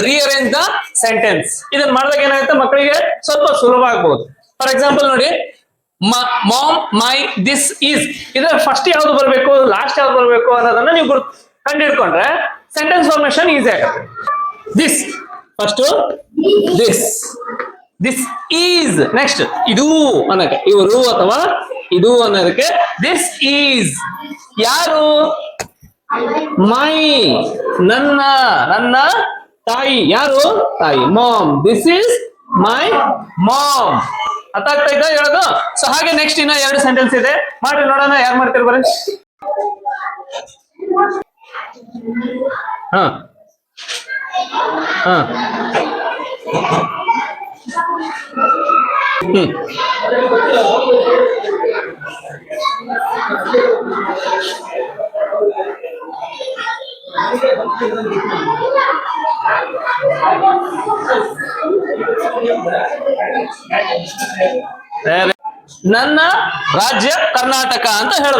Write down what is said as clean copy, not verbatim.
Rearrange the sentence. ಇದನ್ನ ಮಾಡಿದಾಗ ಏನಾಗುತ್ತೆ ಮಕ್ಕಳಿಗೆ ಸ್ವಲ್ಪ ಸುಲಭ ಆಗ್ಬಹುದು. ಫಾರ್ ಎಕ್ಸಾಂಪಲ್ ನೋಡಿ, ಮಾಮ್ ಮೈ ದಿಸ್ ಈಸ್, ಇದ್ರ ಫಸ್ಟ್ ಯಾವ್ದು ಬರಬೇಕು ಲಾಸ್ಟ್ ಯಾವ್ದು ಬರಬೇಕು ಅನ್ನೋದನ್ನ ನೀವು ಕಂಡಿಡ್ಕೊಂಡ್ರೆ ಸೆಂಟೆನ್ಸ್ ಫಾರ್ಮೇಶನ್ ಈಸಿ ಆಗುತ್ತೆ. This first, this, this is next, ಇದು ಅನ್ನಕ್ಕೆ ಇವರು ಅಥವಾ ಇದು ಅನ್ನೋದಕ್ಕೆ ದಿಸ್ ಈಸ್. ಯಾರು? ಮೈ, ನನ್ನ, ನನ್ನ ತಾಯಿ. ಯಾರು? ತಾಯಿ. Mom, this is my mom. ಅರ್ಥ ಆಗ್ತಾ ಇದ್ದ ಹೇಳೋದು? ಸೊ ಹಾಗೆ ನೆಕ್ಸ್ಟ್ ಇನ್ನ 2 ಸೆಂಟೆನ್ಸ್ ಇದೆ, ಮಾಡ್ರಿ ನೋಡೋಣ ಯಾರು ಮಾಡ್ತೀರಿ ಬರ್ರಿ. ಹಾ ಹಾ ನನ್ನ ರಾಜ್ಯ ಕರ್ನಾಟಕ ಅಂತ ಹೇಳ.